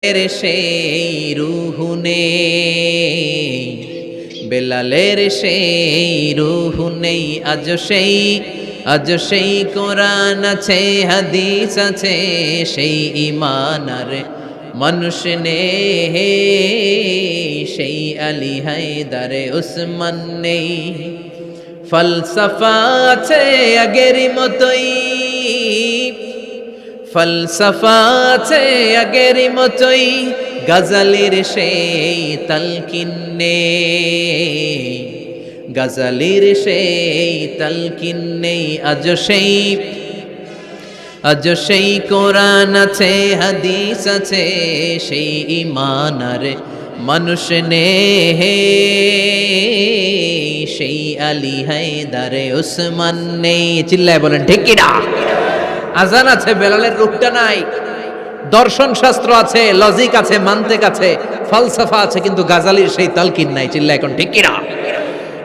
এর সেই রূহ নেই, বেলালের সেই রূহ নেই, আজ সেই কোরআন আছে, হাদিস আছে, সেই ঈমান আর মানুষ নেই, সেই আলী হায়দারে উসমান নেই। ফলসফা আছে আগের মতোই, ফলসফা আছে আগের মতোই, গজলের সেই তালকিন নেই, গজলের সেই তালকিন নেই। আজ সেই কোরআন আছে, হাদিস আছে, সেই ঈমান আর মানুষ নেই, সেই আলী হায়দারে উসমান নেই। চিল্লায় বলেন ঠিক কিনা? আজান আছে, বেলালের রূপটা নাই। দর্শন শাস্ত্র আছে, লজিক আছে, মান্তিক আছে, ফলসফা আছে, কিন্তু গাজালির সেই তালকিন নাই। চিল্লা এখন ঠিক কিনা?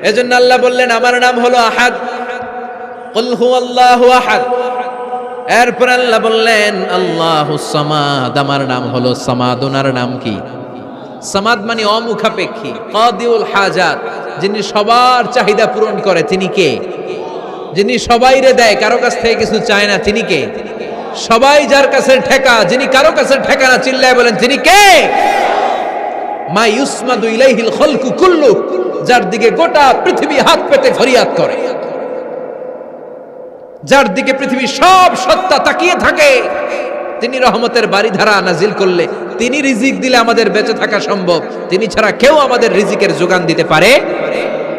এজন্য আল্লাহ বললেন আমার নাম হলো আহাদ, কুল হুয়াল্লাহু আহাদ। এরপর আল্লাহ বললেন আল্লাহুস সামাদ, আমার নাম হলো সামাদ। ওনার নাম কি? সামাদ মানে অমুখাপেক্ষী, কাদিউল হাজাত, যিনি সবার চাহিদা পূরণ করে। তিনি কে? যিনি সবাইরে দেয়, কারো কাছ থেকে কিছু চায় না। তিনি কে? সবাই যার কাছে ঠেকা, যিনি কারো কাছে ঠেকা না। চিল্লায় বলেন তিনি কে? মা ইউসমাদু ইলাইহিল খালকু কুল্লু, যার দিকে গোটা পৃথিবী হাত পেতে ফরিয়াদ করে, যার দিকে পৃথিবীর সব সত্তা তাকিয়ে থাকে। তিনি রহমতের বারিধারা নাজিল করলে, তিনি রিজিক দিলে আমাদের বেঁচে থাকা সম্ভব। তিনি ছাড়া কেউ আমাদের রিজিকের যোগান দিতে পারে?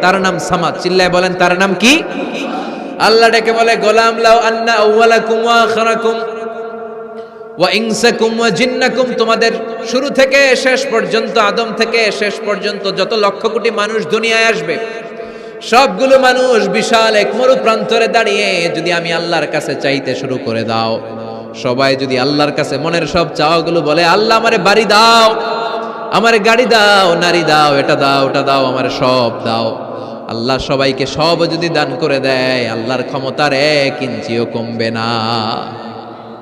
তার নাম সামাদ। চিল্লায় বলেন তার নাম কি? আল্লাহ ডেকে বলে গোলাম লাউ আন্না আউওয়ালাকুম ওয়া আখিরাকুম ওয়া ইনসাকুম ওয়া জিন্নাকুম, তোমাদের শুরু থেকে শেষ পর্যন্ত, আদম থেকে শেষ পর্যন্ত যত লক্ষ কোটি মানুষ দুনিয়ায় আসবে, সবগুলো মানুষ বিশাল এক মরু প্রান্তরে দাঁড়িয়ে যদি আমি আল্লাহর কাছে চাইতে শুরু করে দাও, সবাই যদি আল্লাহর কাছে মনের সব চাওয়াগুলো বলে, আল্লাহ আমারে বাড়ি দাও, আমারে গাড়ি দাও, নারী দাও, এটা দাও, ওটা দাও, আমারে সব দাও, আল্লাহ সবাইকে সব যদি দান করে দেয়, আল্লাহর ক্ষমতার 1 ইঞ্চিও কমবে না।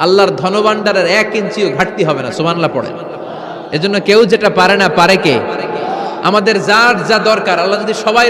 আল্লাহর ধনভাণ্ডারের 1 ইঞ্চিও ঘাটতি হবে না। সুবহানাল্লাহ পড়েন। এজন্য কেউ যেটা পারে না, পারে কে? আমাদের যার যা দরকার, আল্লাহ যদি সবাই